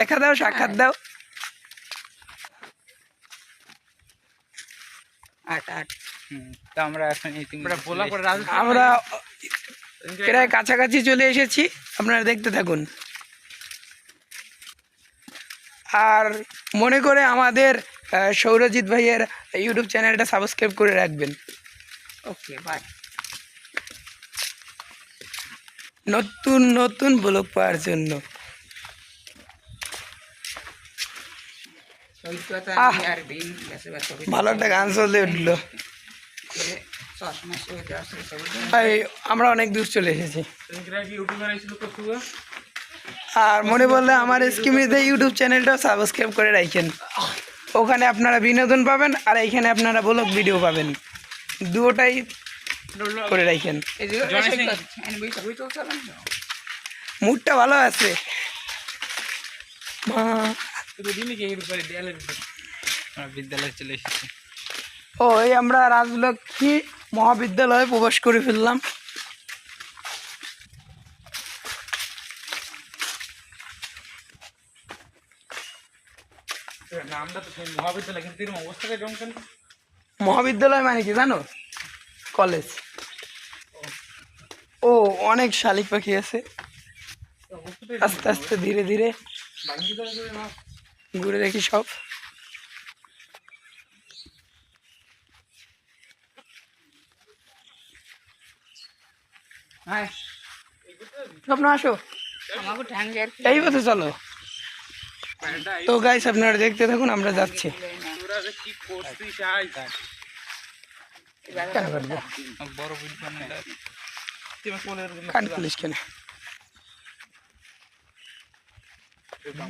দেখা দাও, সাক্ষাৎ দাও। তো আমরা এখন আমরা প্রায় কাছাকাছি চলে এসেছি, আপনারা দেখতে থাকুন। আর মনে করে আমাদের সৌরজিৎ ভাইয়ের ইউটিউব চ্যানেলটা সাবস্ক্রাইব করে রাখবেন। Okay bye. নতুন নতুন ব্লগ পাওয়ার জন্য। ভালো একটা গান চলে উঠলো। ভাই আমরা অনেক দূর চলে এসেছি। আর মনে বললে আমার স্কিমিতে ইউটিউব চ্যানেলটা সাবস্ক্রাইব করে রাখেন। ওখানে আপনারা বিনোদন পাবেন আর এইখানে আপনারা ব্লগ ভিডিও পাবেন, দুটোটাই করে রাখেন। মুডটা ভালো আছে। বিদ্যালয়ে চলে এসেছি। ও এই আমরা রাজলক্ষ্মী মহাবিদ্যালয়ে প্রবেশ করে ফেললাম। মহাবিদ্যালয় মানে কি জানো? কলেজ। ও অনেক শালিক পাখি আছে, আস্তে আস্তে ধীরে ধীরে ঘুরে দেখি সব। স্বপ্ন আসো, এই পথে চলো। তো গাইস আপনারা দেখতে থাকুন, আমরা যাচ্ছি।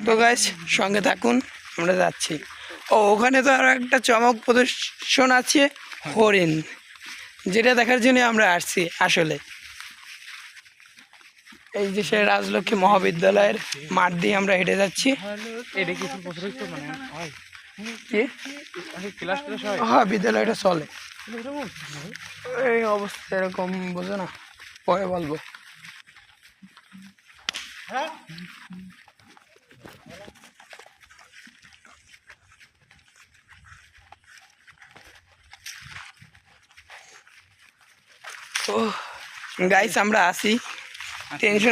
তো গাইস সঙ্গে থাকুন, আমরা যাচ্ছি। ও ওখানে তো আরো একটা চমক প্রদর্শন আছে, হরিণ, যেটা দেখার জন্য আমরা আসছি আসলে। এই যে সে রাজলক্ষ্মী মহাবিদ্যালয়ের মাঠ দিয়ে আমরা হেঁটে যাচ্ছি। হ্যাঁ বিদ্যালয়টা চলে, এই অবস্থা এরকম বোঝো না, পরে বলবো। ও গাইস আমরা আসি, টেনশন